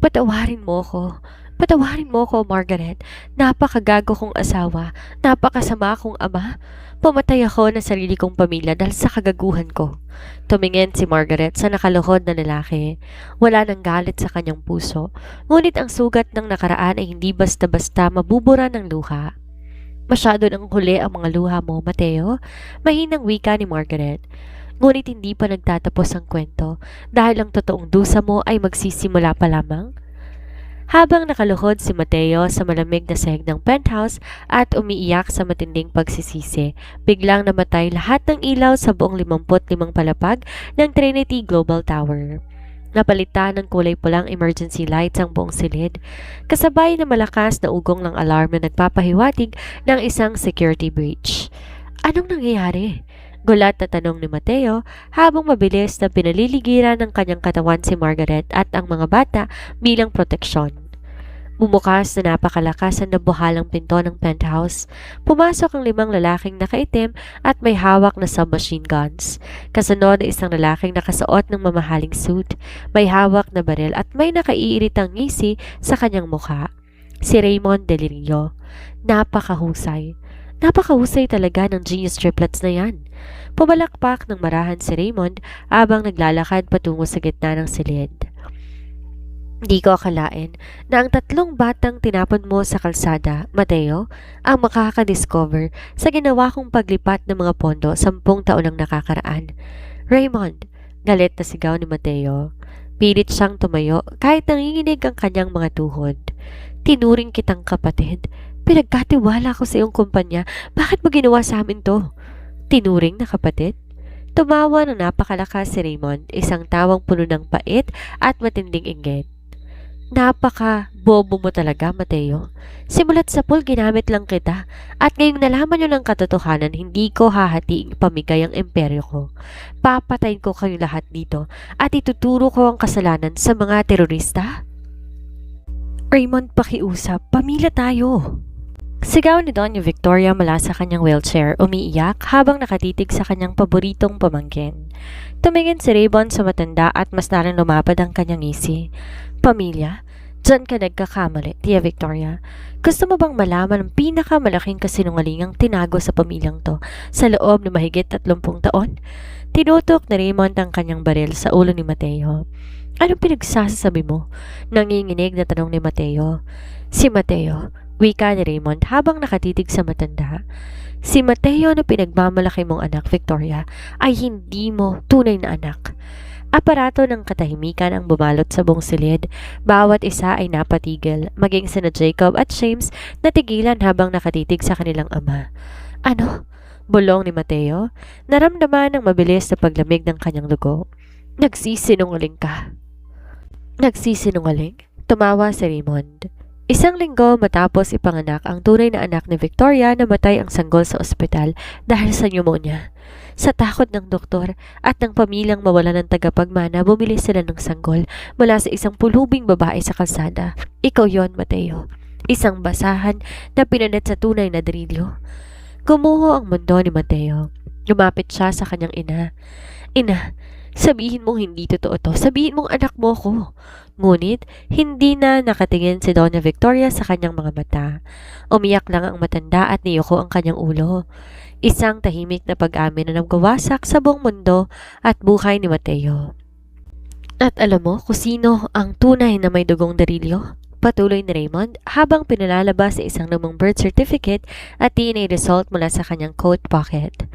Patawarin mo ko. Patawarin mo ko, Margaret. Napakagago kong asawa. Napakasama kong ama. Pumatay ako ng sarili kong pamilya dahil sa kagaguhan ko. Tumingin si Margaret sa nakaluhod na lalaki. Wala nang galit sa kanyang puso. Ngunit ang sugat ng nakaraan ay hindi basta-basta mabubura ng luha. Masyado nang huli ang mga luha mo, Mateo. Mahinang wika ni Margaret. Ngunit hindi pa nagtatapos ang kwento dahil ang totoong dusa mo ay magsisimula pa lamang. Habang nakaluhod si Mateo sa malamig na sahig ng penthouse at umiiyak sa matinding pagsisisi, biglang namatay lahat ng ilaw sa buong 55 palapag ng Trinity Global Tower. Napalitan ng kulay pulang emergency lights ang buong silid, kasabay na malakas na ugong ng alarm na nagpapahiwatig ng isang security breach. Anong nangyayari? Gulat na tanong ni Mateo habang mabilis na pinaliligiran ng kanyang katawan si Margaret at ang mga bata bilang proteksyon. Bumukas na napakalakas ang nabuhalang pinto ng penthouse. Pumasok ang 5 lalaking nakaitim at may hawak na submachine guns. Kasunod na isang lalaking nakasuot ng mamahaling suit, may hawak na baril at may nakaiiritang ngisi sa kanyang mukha. Si Raymond Darillo. Napakahusay. Napakahusay talaga ng genius triplets na yan. Pumalakpak ng marahan si Raymond habang naglalakad patungo sa gitna ng silid. Di ko akalain na ang 3 batang tinapon mo sa kalsada, Mateo, ang makakadiscover sa ginawa kong paglipat ng mga pondo 10 taon ang nakakaraan. Raymond, galit na sigaw ni Mateo. Pilit siyang tumayo kahit nanginginig ang kanyang mga tuhod. Tinuring kitang kapatid. Pinagkatiwala ko sa iyong kumpanya. Bakit mo ginawa sa amin to? Tinuring na kapatid. Tumawa ng napakalakas si Raymond, isang tawang puno ng pait at matinding inggit. Napaka-bobo mo talaga, Mateo. Simulat sa pool, ginamit lang kita. At ngayong nalaman nyo ng katotohanan, hindi ko hahatiin pamigay ang imperyo ko. Papatayin ko kayo lahat dito at ituturo ko ang kasalanan sa mga terorista. Raymond, pakiusap. Pamilya tayo. Sigaw ni Doña Victoria mula sa kanyang wheelchair, umiiyak habang nakatitig sa kanyang paboritong pamangkin. Tumingin si Raymond sa matanda at mas lalong lumapad ang kanyang ngisi. Pamilya? Diyan ka nagkakamali, Tia Victoria. Gusto mo bang malaman ang pinakamalaking kasinungalingang tinago sa pamilyang to sa loob ng mahigit 30 taon? Tinutok ni Raymond ang kanyang baril sa ulo ni Mateo. Anong pinagsasabi mo? Nanginginig na tanong ni Mateo. Si Mateo, wika ni Raymond habang nakatitig sa matanda. Si Mateo na pinagmamalaki mong anak, Victoria, ay hindi mo tunay na anak. Aparato ng katahimikan ang bumalot sa buong silid. Bawat isa ay napatigil, maging sina Jacob at James natigilan habang nakatitig sa kanilang ama. Ano? Bulong ni Mateo. Naramdaman ng mabilis na paglamig ng kanyang dugo. Nagsisinungaling ka. Nagsisinungaling? Tumawa si Raymond. Isang linggo matapos ipanganak ang tunay na anak ni Victoria, namatay ang sanggol sa ospital dahil sa pneumonia. Sa takot ng doktor at ng pamilyang mawala ng tagapagmana, bumili sila ng sanggol mula sa isang pulubing babae sa kalsada. Ikaw yon, Mateo. Isang basahan na pinalit sa tunay na drilyo. Gumuho ang mundo ni Mateo. Lumapit siya sa kanyang ina. Ina, sabihin mong hindi totoo to. Sabihin mong anak mo ko. Ngunit, hindi na nakatingin si Doña Victoria sa kanyang mga mata. Umiyak lang ang matanda at niyuko ang kanyang ulo. Isang tahimik na pag-amin na nagwawasak sa buong mundo at buhay ni Mateo. At alam mo kung sino ang tunay na may dugong darilyo? Patuloy ni Raymond habang pinalalabas sa isang lumang birth certificate at DNA result mula sa kanyang coat pocket.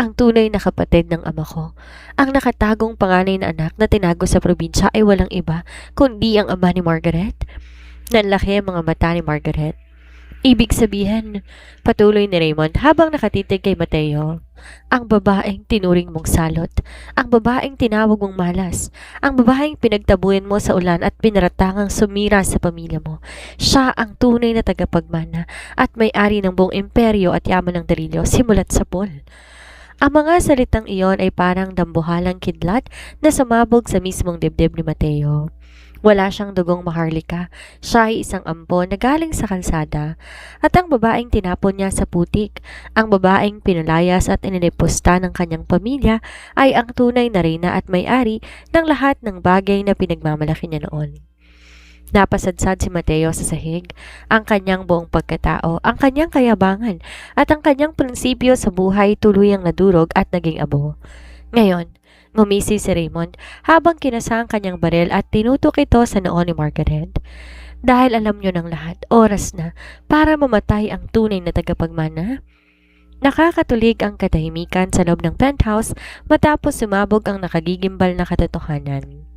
Ang tunay na kapatid ng ama ko. Ang nakatagong panganay na anak na tinago sa probinsya ay walang iba kundi ang ama ni Margaret. Nanlaki ang mga mata ni Margaret. Ibig sabihin, patuloy ni Raymond habang nakatitig kay Mateo, ang babaeng tinuring mong salot, ang babaeng tinawag mong malas, ang babaeng pinagtabuyan mo sa ulan at pinaratangang sumira sa pamilya mo. Siya ang tunay na tagapagmana at may-ari ng buong imperyo at yaman ng darilyo simulat sa pool. Ang mga salitang iyon ay parang dambuhalang kidlat na sumabog sa mismong dibdib ni Mateo. Wala siyang dugong maharlika. Siya ay isang ampon na galing sa kalsada. At ang babaeng tinapon niya sa putik, ang babaeng pinulayas at inilipusta ng kanyang pamilya ay ang tunay na reyna at may-ari ng lahat ng bagay na pinagmamalaki niya noon. Napasadsad si Mateo sa sahig, ang kanyang buong pagkatao, ang kanyang kayabangan, at ang kanyang prinsipyo sa buhay tuluyang nadurog at naging abo. Ngayon, ngumisi si Raymond habang kinasa ang kanyang baril at tinutok ito sa noo ni Margaret. Dahil alam niyo ng lahat, oras na para mamatay ang tunay na tagapagmana. Nakakatulig ang katahimikan sa loob ng penthouse matapos sumabog ang nakagigimbal na katotohanan.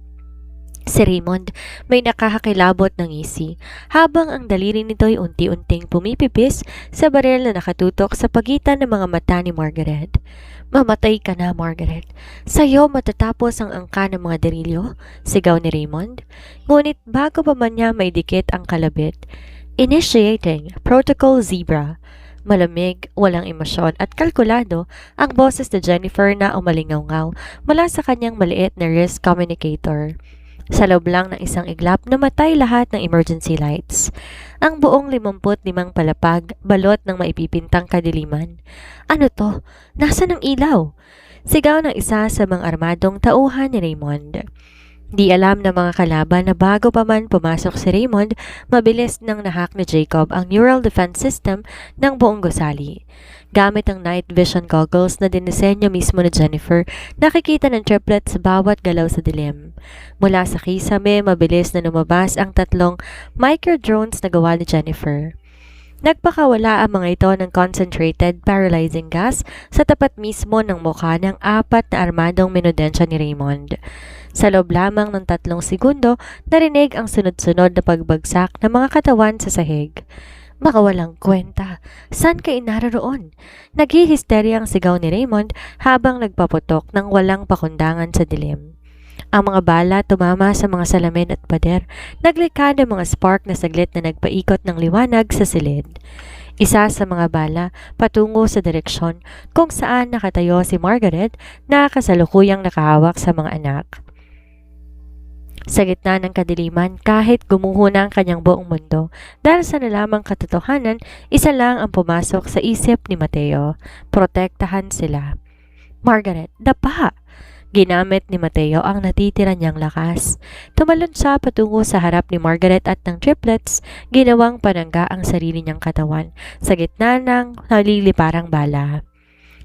Si Raymond may nakakakilabot ng ngisi habang ang daliri nito'y unti-unting pumipipis sa baril na nakatutok sa pagitan ng mga mata ni Margaret. Mamatay ka na, Margaret. Sa'yo matatapos ang angka ng mga darilyo, sigaw ni Raymond. Ngunit bago pa man niya may dikit ang kalabit. Initiating Protocol Zebra. Malamig, walang emosyon at kalkulado ang boses ni Jennifer na umalingaw-ngaw mula sa kanyang maliit na wrist communicator. Sa loob lang ng isang iglap, namatay lahat ng emergency lights. Ang buong 55 palapag, balot ng maipipintang kadiliman. Ano to? Nasaan ang ilaw? Sigaw ng isa sa mga armadong tauhan ni Raymond. Di alam ng mga kalaban na bago pa man pumasok si Raymond, mabilis nang nahack ni Jacob ang neural defense system ng buong gusali. Gamit ang night vision goggles na dinisenyo mismo ni Jennifer, nakikita ng triplet sa bawat galaw sa dilim. Mula sa kisame, mabilis na lumabas ang 3 micro-drones na gawa ni Jennifer. Nagpakawala ang mga ito ng concentrated paralyzing gas sa tapat mismo ng mukha ng 4 na armadong minudensya ni Raymond. Sa loob lamang ng 3 segundo, narinig ang sunod-sunod na pagbagsak ng mga katawan sa sahig. Makawalang kwenta. Saan kayo naroon? Naghihisterya ang sigaw ni Raymond habang nagpaputok ng walang pakundangan sa dilim. Ang mga bala tumama sa mga salamin at pader, naglikha ng mga spark na saglit na nagpaikot ng liwanag sa silid. Isa sa mga bala patungo sa direksyon kung saan nakatayo si Margaret na kasalukuyang nakahawak sa mga anak. Sa gitna ng kadiliman, kahit gumuho na ang kanyang buong mundo, dahil sa nalamang katotohanan, isa lang ang pumasok sa isip ni Mateo. Protektahan sila. Margaret, dapa! Ginamit ni Mateo ang natitira niyang lakas. Tumalon siya patungo sa harap ni Margaret at ng triplets, ginawang panangga ang sarili niyang katawan sa gitna ng naliliparang bala.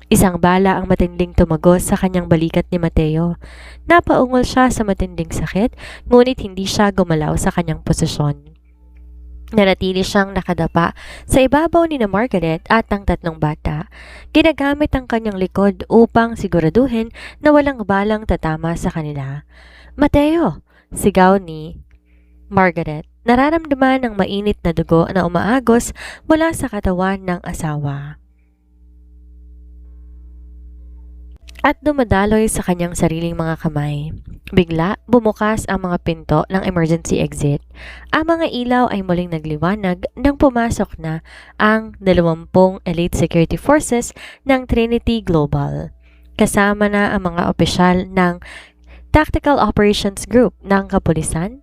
Isang bala ang matinding tumagos sa kanyang balikat ni Mateo. Napaungol siya sa matinding sakit, ngunit hindi siya gumalaw sa kanyang posisyon. Nanatili siyang nakadapa sa ibabaw ni na Margaret at ang tatlong bata. Ginagamit ang kanyang likod upang siguraduhin na walang balang tatama sa kanila. Mateo! Sigaw ni Margaret. Nararamdaman ng mainit na dugo na umaagos mula sa katawan ng asawa at dumadaloy sa kanyang sariling mga kamay. Bigla, bumukas ang mga pinto ng emergency exit. Ang mga ilaw ay muling nagliwanag nang pumasok na ang 20 elite security forces ng Trinity Global. Kasama na ang mga opisyal ng Tactical Operations Group ng kapulisan.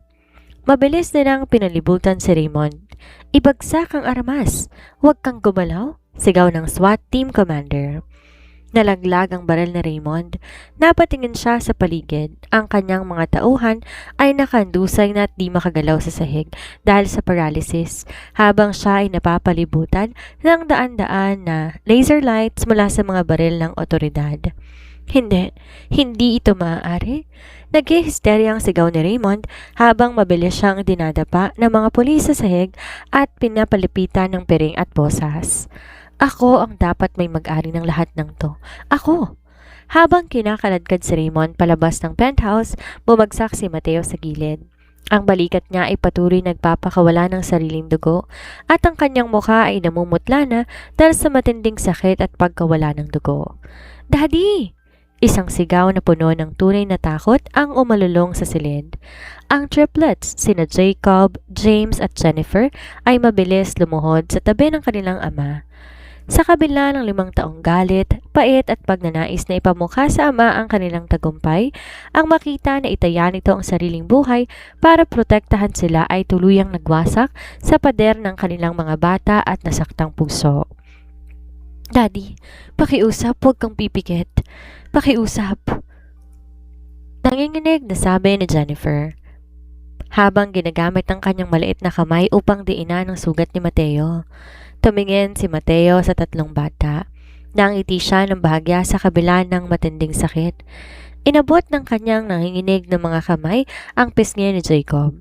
Mabilis nilang pinalibutan si Raymond. Ibagsak ang armas! Huwag kang gumalaw! Sigaw ng SWAT team commander. Nalaglag ang baril ni Raymond. Napatingin siya sa paligid. Ang kanyang mga tauhan ay nakandusay na at di makagalaw sa sahig dahil sa paralysis, habang siya ay napapalibutan ng daan-daan na laser lights mula sa mga baril ng otoridad. Hindi ito maaari. Naghihisterya ang sigaw ni Raymond habang mabilis siyang dinadapa ng mga pulis sa sahig at pinapalipitan ng piring at bosas. Ako ang dapat may mag-ari ng lahat ng to. Ako! Habang kinakaladkad si Raymond palabas ng penthouse, bumagsak si Mateo sa gilid. Ang balikat niya ay patuloy nagpapakawala ng sariling dugo at ang kanyang mukha ay namumutla na dahil sa matinding sakit at pagkawala ng dugo. Daddy! Isang sigaw na puno ng tunay na takot ang umalulong sa silid. Ang triplets, sina Jacob, James at Jennifer, ay mabilis lumuhod sa tabi ng kanilang ama. Sa kabila ng 5 taong galit, pait at pagnanais na ipamukha sa ama ang kanilang tagumpay, ang makita na itaya nito ang sariling buhay para protektahan sila ay tuluyang nagwasak sa pader ng kanilang mga bata at nasaktang puso. Daddy, pakiusap, huwag kang pipikit. Pakiusap. Nanginginig na sabi ni Jennifer, habang ginagamit ang kanyang maliit na kamay upang diinan ang sugat ni Mateo. Tumingin si Mateo sa tatlong bata. Nangiti siya ng bahagya sa kabila ng matinding sakit. Inabot ng kanyang nanginginig na mga kamay ang pisngi ni Jacob.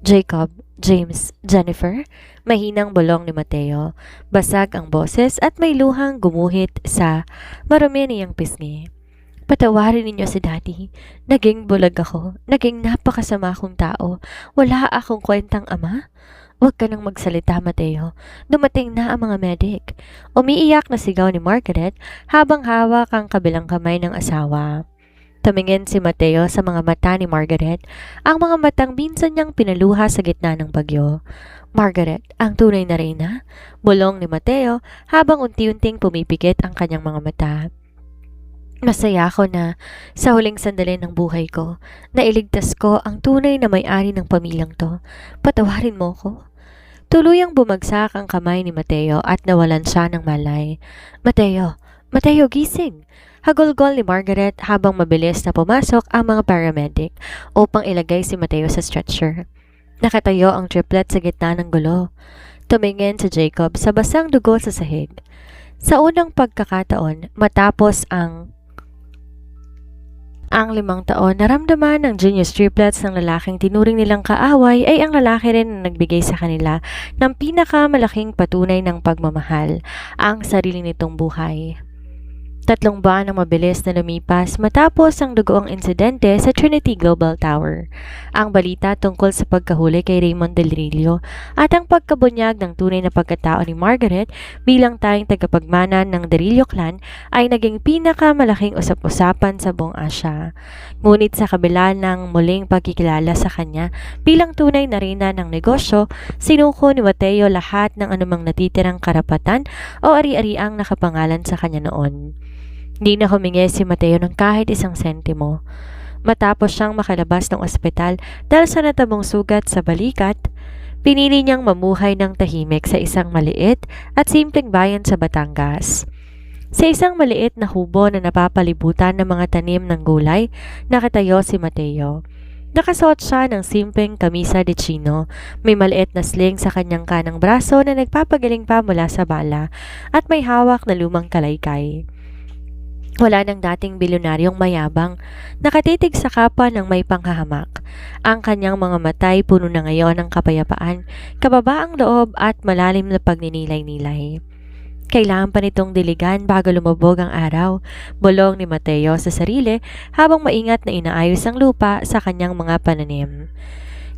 Jacob, James, Jennifer, mahinang bulong ni Mateo. Basag ang boses at may luhang gumuhit sa marumi niyang pisngi. Patawarin ninyo si Daddy. Naging bulag ako. Naging napakasama akong tao. Wala akong kwentang ama. Huwag ka nang magsalita, Mateo. Dumating na ang mga medic. Umiiyak na sigaw ni Margaret habang hawak ang kabilang kamay ng asawa. Tumingin si Mateo sa mga mata ni Margaret, ang mga matang minsan niyang pinaluha sa gitna ng bagyo. Margaret, ang tunay na reyna? Bulong ni Mateo habang unti-unting pumipikit ang kanyang mga mata. Masaya ako na sa huling sandali ng buhay ko, nailigtas ko ang tunay na may-ari ng pamilyang to. Patawarin mo ko. Tuluyang bumagsak ang kamay ni Mateo at nawalan siya ng malay. Mateo, gising! Hagulgol ni Margaret habang mabilis na pumasok ang mga paramedic upang ilagay si Mateo sa stretcher. Nakatayo ang triplet sa gitna ng gulo. Tumingin si Jacob sa basang dugo sa sahig. Sa unang pagkakataon, matapos ang 5 taon, naramdaman ng genius triplets ng lalaking tinuring nilang kaaway ay ang lalaki rin na nagbigay sa kanila ng pinakamalaking patunay ng pagmamahal, ang sarili nitong buhay. buwan ang mabilis na lumipas matapos ang dugoong insidente sa Trinity Global Tower. Ang balita tungkol sa pagkahuli kay Raymond Del Rio at ang pagkabunyag ng tunay na pagkatao ni Margaret bilang tanging tagapagmana ng Del Rio clan ay naging pinakamalaking usap-usapan sa buong Asya. Ngunit sa kabila ng muling pagkikilala sa kanya bilang tunay na reyna ng negosyo, sinuko ni Mateo lahat ng anumang natitirang karapatan o ari-ariang nakapangalan sa kanya noon. Hindi na humingi si Mateo ng kahit isang sentimo. Matapos siyang makalabas ng ospital dahil sa natabong sugat sa balikat, pinili niyang mamuhay ng tahimik sa isang maliit at simpleng bayan sa Batangas. Sa isang maliit na hubo na napapalibutan ng mga tanim ng gulay, nakatayo si Mateo. Nakasuot siya ng simpleng kamisa de chino, may maliit na sling sa kanyang kanang braso na nagpapagaling pa mula sa bala at may hawak na lumang kalaykay. Wala ng dating bilyonaryong mayabang, nakatitig sa kapwa ng may panghahamak. Ang kanyang mga matay puno na ngayon ng kapayapaan, kababaang loob at malalim na pagninilay-nilay. Kailangan pa nitong diligan bago lumubog ang araw, bulong ni Mateo sa sarili habang maingat na inaayos ang lupa sa kanyang mga pananim.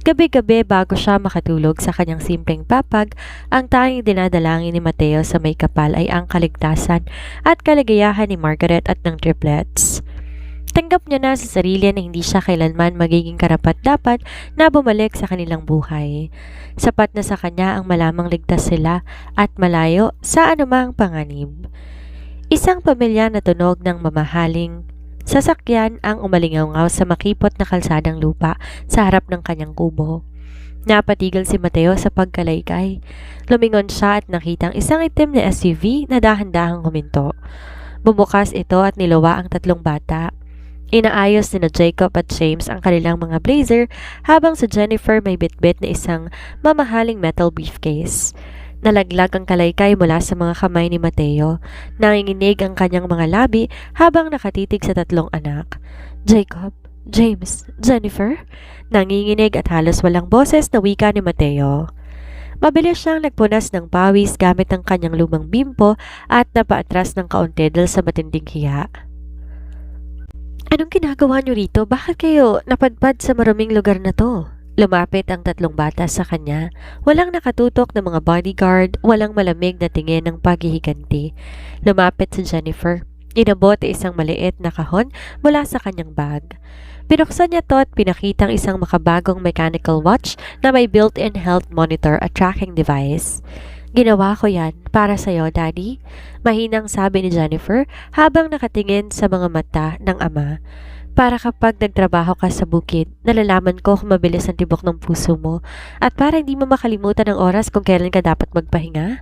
Gabi-gabi bago siya makatulog sa kanyang simpleng papag, ang tanging dinadalangin ni Mateo sa may kapal ay ang kaligtasan at kaligayahan ni Margaret at ng triplets. Tanggap niya na sa sarili na hindi siya kailanman magiging karapat-dapat na bumalik sa kanilang buhay. Sapat na sa kanya ang malamang ligtas sila at malayo sa anumang panganib. Isang pamilya na tunog ng mamahaling sasakyan ang umalingaw-ngaw sa makipot na kalsadang lupa sa harap ng kanyang kubo. Napatigil si Mateo sa pagkalaykay. Lumingon siya at nakitang isang itim na SUV na dahan-dahang huminto. Bumukas ito at niluwa ang tatlong bata. Inaayos ni Jacob at James ang kanilang mga blazer habang si Jennifer may bitbit na isang mamahaling metal briefcase. Nalaglag ang kalaykay mula sa mga kamay ni Mateo. Nanginginig ang kanyang mga labi habang nakatitig sa tatlong anak. Jacob, James, Jennifer? Nanginginig at halos walang boses na wika ni Mateo. Mabilis siyang nagpunas ng pawis gamit ang kanyang lumang bimpo at napaatras ng kaunti dahil sa matinding hiya. Anong ginagawa niyo rito? Bakit kayo napadpad sa maruming lugar na to? Lumapit ang tatlong bata sa kanya. Walang nakatutok na mga bodyguard, walang malamig na tingin ng paghihiganti. Lumapit si Jennifer. Inabot isang maliit na kahon mula sa kanyang bag. Pinuksan niya to at pinakitang isang makabagong mechanical watch na may built-in health monitor at tracking device. Ginawa ko yan para sa'yo, Daddy. Mahinang sabi ni Jennifer habang nakatingin sa mga mata ng ama. Para kapag nagtrabaho ka sa bukid, nalalaman ko kung mabilis ang tibok ng puso mo at para hindi mo makalimutan ang oras kung kailan ka dapat magpahinga.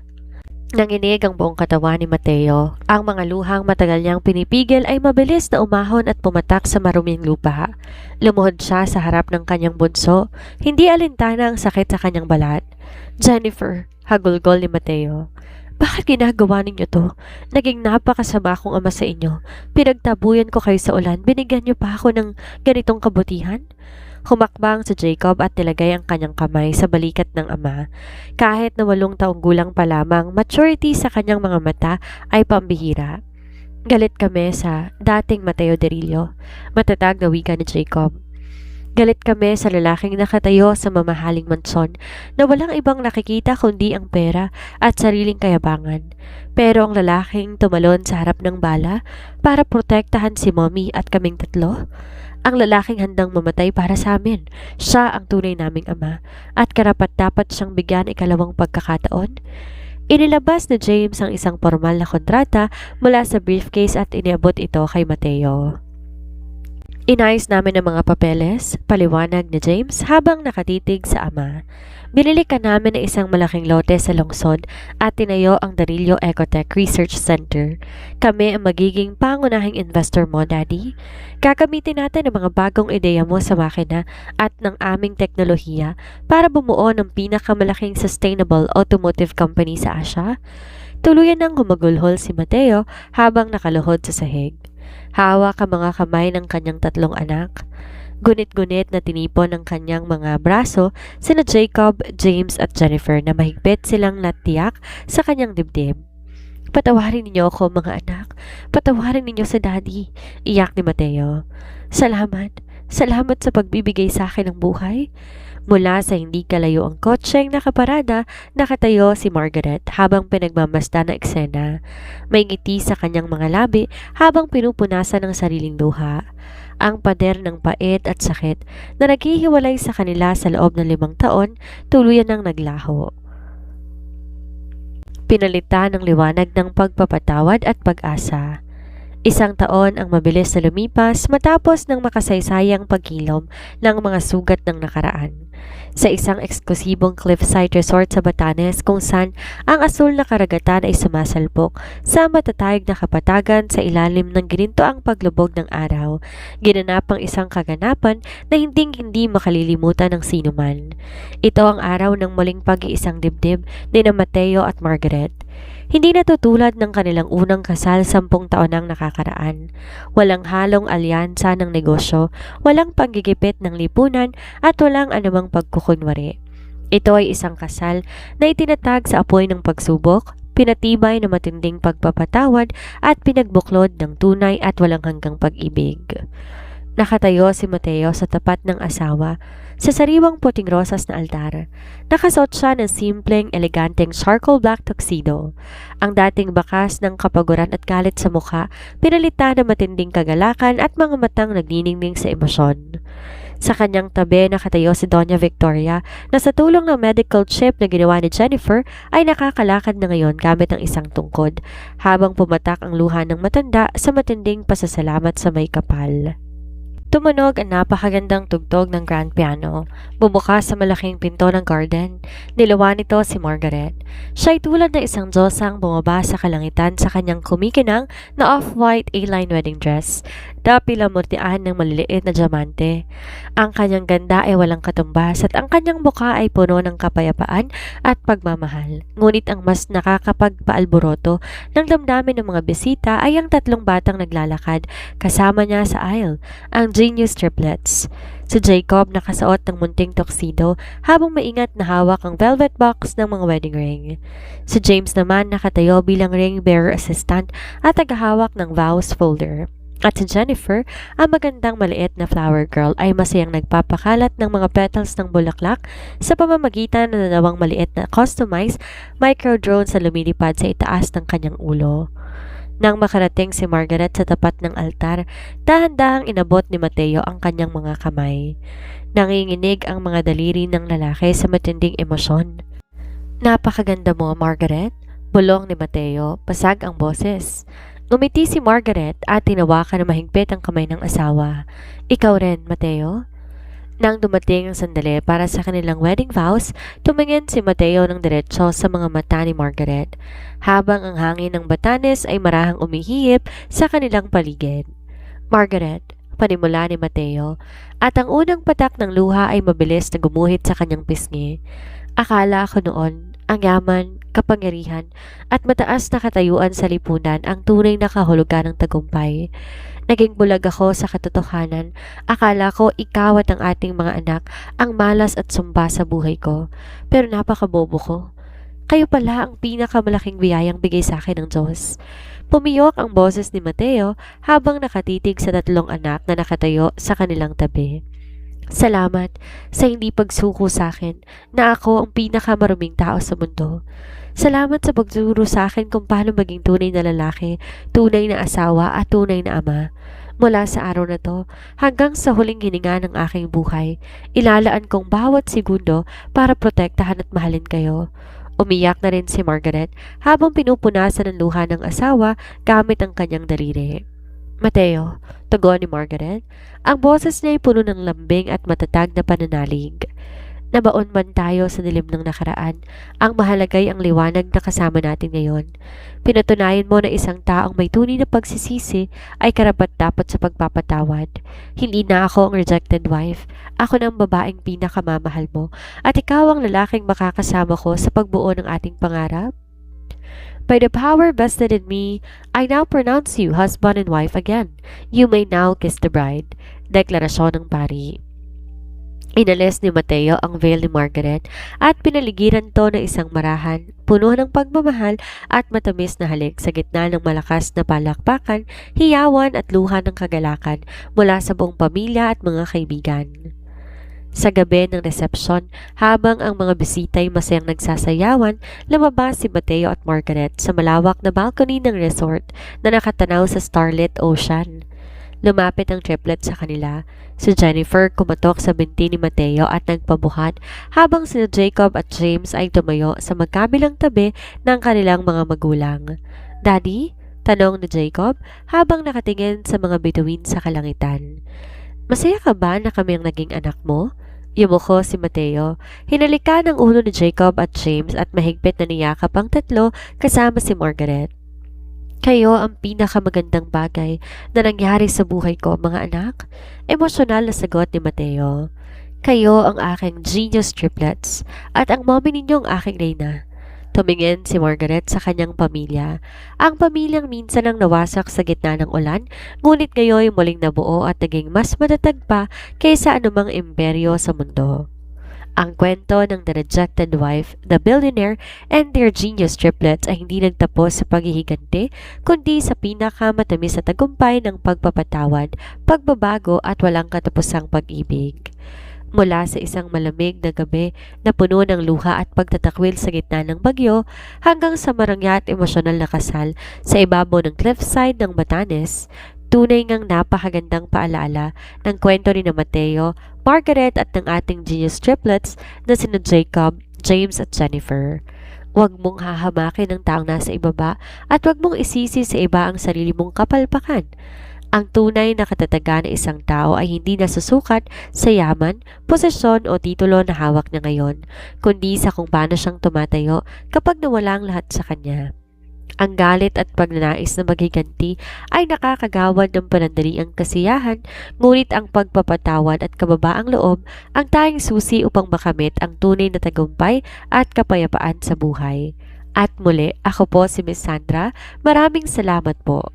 Nanginig ang buong katawan ni Mateo. Ang mga luhang matagal niyang pinipigil ay mabilis na umahon at pumatak sa maruming lupa. Lumuhod siya sa harap ng kanyang bunso. Hindi alintana ang sakit sa kanyang balat. Jennifer, hagulgol ni Mateo. Bakit ginagawa ninyo to? Naging napakasama akong ama sa inyo. Pinagtabuyan ko kayo sa ulan. Binigyan niyo pa ako ng ganitong kabutihan? Humakbang si Jacob at nilagay ang kanyang kamay sa balikat ng ama. Kahit na 8 taong gulang pa lamang, maturity sa kanyang mga mata ay pambihira. Galit kami sa dating Mateo Del Rio. Matatag na wika ni Jacob. Galit kami sa lalaking nakatayo sa mamahaling mansyon na walang ibang nakikita kundi ang pera at sariling kayabangan. Pero ang lalaking tumalon sa harap ng bala para protektahan si Mommy at kaming tatlo. Ang lalaking handang mamatay para sa amin. Siya ang tunay naming ama at karapat-dapat siyang bigyan ikalawang pagkakataon. Inilabas ni James ang isang formal na kontrata mula sa briefcase at iniabot ito kay Mateo. Inayos namin ang mga papeles, paliwanag ni James habang nakatitig sa ama. Binili ka namin ng isang malaking lote sa lungsod at tinayo ang Del Rio Ecotech Research Center. Kami ang magiging pangunahing investor mo, Daddy. Kakamitin natin ang mga bagong ideya mo sa makina at ng aming teknolohiya para bumuo ng pinakamalaking sustainable automotive company sa Asia. Tuluyan nang gumagulhol si Mateo habang nakaluhod sa sahig. Hawak ang mga kamay ng kanyang tatlong anak. Gunit-gunit na tinipon ng kanyang mga braso sina Jacob, James at Jennifer na mahigpit silang natiyak sa kanyang dibdib. Patawarin ninyo ako, mga anak. Patawarin ninyo sa daddy. Iyak ni Mateo. Salamat. Salamat sa pagbibigay sa akin ng buhay. Mula sa hindi kalayo ang kotseng nakaparada, nakatayo si Margaret habang pinagmamasdan ng eksena. May ngiti sa kanyang mga labi habang pinupunasan ng sariling luha. Ang pader ng pait at sakit na naghihiwalay sa kanila sa loob ng 5 taon, tuluyan ng naglaho. Pinalitan ng liwanag ng pagpapatawad at pag-asa. 1 taon ang mabilis na lumipas matapos ng makasaysayang pagkilom ng mga sugat ng nakaraan. Sa isang eksklusibong cliffside resort sa Batanes kung saan ang asul na karagatan ay sumasalpok sa matatayag na kapatagan sa ilalim ng ginintoang paglubog ng araw, ginanap ang isang kaganapan na hindi makalilimutan ng sinuman. Ito ang araw ng muling pag-iisang dibdib ni na Mateo at Margaret. Hindi natutulad ng kanilang unang kasal 10 taon nang nakakaraan. Walang halong alyansa ng negosyo, walang panggigipit ng lipunan at walang anumang pagkukunwari. Ito ay isang kasal na itinatag sa apoy ng pagsubok, pinatibay na matinding pagpapatawad at pinagbuklod ng tunay at walang hanggang pag-ibig. Nakatayo si Mateo sa tapat ng asawa sa sariwang puting rosas na altar. Nakasuot siya ng simpleng, eleganteng charcoal black tuxedo. Ang dating bakas ng kapaguran at galit sa mukha, pinalitan ng matinding kagalakan at mga matang nagniningning sa emosyon. Sa kanyang tabi nakatayo si Doña Victoria na sa tulong ng medical chip na ginawa ni Jennifer ay nakakalakad na ngayon gamit ang isang tungkod habang pumatak ang luha ng matanda sa matinding pasasalamat sa may kapal. Tumunog ang napakagandang tugtog ng grand piano. Bumukas sa malaking pinto ng garden. Nilawan nito si Margaret. Siya ay tulad ng isang Diyosang bumaba sa kalangitan sa kanyang kumikinang na off-white A-line wedding dress. Dapilamurtian ng maliliit na diamante. Ang kanyang ganda ay walang katumbas at ang kanyang mukha ay puno ng kapayapaan at pagmamahal. Ngunit ang mas nakakapagpaalboroto ng damdamin ng mga bisita ay ang 3 batang naglalakad kasama niya sa aisle. Ang genius triplets. Si Jacob nakasuot ng munting tuxedo habang maingat na hawak ang velvet box ng mga wedding ring. Si James naman nakatayo bilang ring bearer assistant at tagahawak ng vows folder. At si Jennifer, ang magandang maliit na flower girl ay masayang nagpapakalat ng mga petals ng bulaklak sa pamamagitan ng dalawang maliit na customized micro-drone sa lumilipad sa itaas ng kanyang ulo. Nang makarating si Margaret sa tapat ng altar, dahan-dahang inabot ni Mateo ang kanyang mga kamay. Nanginginig ang mga daliri ng lalaki sa matinding emosyon. "Napakaganda mo, Margaret," bulong ni Mateo, pasag ang boses. Ngumiti si Margaret at tinawakan na mahigpit ang kamay ng asawa. "Ikaw rin, Mateo?" Nang dumating ang sandali para sa kanilang wedding vows, tumingin si Mateo ng diretso sa mga mata ni Margaret, habang ang hangin ng Batanes ay marahang umihip sa kanilang paligid. "Margaret," panimula ni Mateo, at ang unang patak ng luha ay mabilis na gumuhit sa kanyang pisngi. "Akala ko noon, ang yaman, kapangyarihan, at mataas na katayuan sa lipunan ang tunay na kahulugan ng tagumpay. Naging bulag ako sa katotohanan. Akala ko ikaw at ang ating mga anak ang malas at sumba sa buhay ko. Pero napakabobo ko. Kayo pala ang pinakamalaking biyayang bigay sa akin ng Diyos." Pumiyok ang boses ni Mateo habang nakatitig sa 3 anak na nakatayo sa kanilang tabi. "Salamat sa hindi pagsuko sa akin na ako ang pinakamaruming tao sa mundo. Salamat sa pagturo sa akin kung paano maging tunay na lalaki, tunay na asawa at tunay na ama. Mula sa araw na to hanggang sa huling hininga ng aking buhay, ilalaan kong bawat segundo para protektahan at mahalin kayo." Umiyak na rin si Margaret habang pinupunasan ng luha ng asawa gamit ang kanyang daliri. "Mateo," tugon ni Margaret. Ang boses niya ay puno ng lambing at matatag na pananalig. "Nabaon man tayo sa dilim ng nakaraan, ang mahalagay ang liwanag na kasama natin ngayon. Pinatunayan mo na isang taong may tunay na pagsisisi ay karapat-dapat sa pagpapatawad. Hindi na ako ang rejected wife. Ako na ang babaeng pinakamamahal mo at ikaw ang lalaking makakasama ko sa pagbuo ng ating pangarap. By the power vested in me, I now pronounce you husband and wife again. You may now kiss the bride." Deklarasyon ng pari. Inalis ni Mateo ang veil ni Margaret at pinaligiran to ng isang marahan, puno ng pagmamahal at matamis na halik sa gitna ng malakas na palakpakan, hiyawan at luha ng kagalakan mula sa buong pamilya at mga kaibigan. Sa gabi ng resepsyon, habang ang mga bisita'y masayang nagsasayawan, lumabas si Mateo at Margaret sa malawak na balcony ng resort na nakatanaw sa starlit ocean. Lumapit ang triplet sa kanila. Si Jennifer kumatok sa binti ni Mateo at nagpabuhat habang si Jacob at James ay tumayo sa magkabilang tabi ng kanilang mga magulang. "Daddy?" tanong ni Jacob habang nakatingin sa mga bituin sa kalangitan. "Masaya ka ba na kami ang naging anak mo?" Yumuko si Mateo. Hinalikan ang ulo ni Jacob at James at mahigpit na niyakap ang tatlo kasama si Margaret. "Kayo ang pinakamagandang bagay na nangyari sa buhay ko, mga anak," emosyonal na sagot ni Mateo. "Kayo ang aking genius triplets at ang mommy ninyo ang aking reyna." Tumingin si Margaret sa kanyang pamilya. Ang pamilyang minsan ang nawasak sa gitna ng ulan, ngunit ngayon muling nabuo at naging mas matatag pa kaysa anumang imperyo sa mundo. Ang kwento ng The Rejected Wife, The Billionaire, and Their Genius Triplets ay hindi nagtapos sa paghihiganti, kundi sa pinakamatamis na tagumpay ng pagpapatawad, pagbabago at walang katapusang pag-ibig. Mula sa isang malamig na gabi na puno ng luha at pagtatakwil sa gitna ng bagyo, hanggang sa marangya at emosyonal na kasal sa ibabaw ng cliffside ng Batanes, tunay ngang napakagandang paalaala ng kwento ni na Mateo, Margaret at ng ating genius triplets na sina Jacob, James at Jennifer. Huwag mong hahamakin ang taong nasa ibaba at huwag mong isisi sa iba ang sarili mong kapalpakan. Ang tunay na katatagan ng isang tao ay hindi nasusukat sa yaman, posisyon o titulo na hawak niya ngayon, kundi sa kung paano siyang tumatayo kapag nawala ang lahat sa kanya. Ang galit at pagnanais na maghiganti ay nakakagawad ng panandaliang kasiyahan, ngunit ang pagpapatawad at kababaang loob ang tanging susi upang makamit ang tunay na tagumpay at kapayapaan sa buhay. At muli, ako po si Miss Sandra. Maraming salamat po.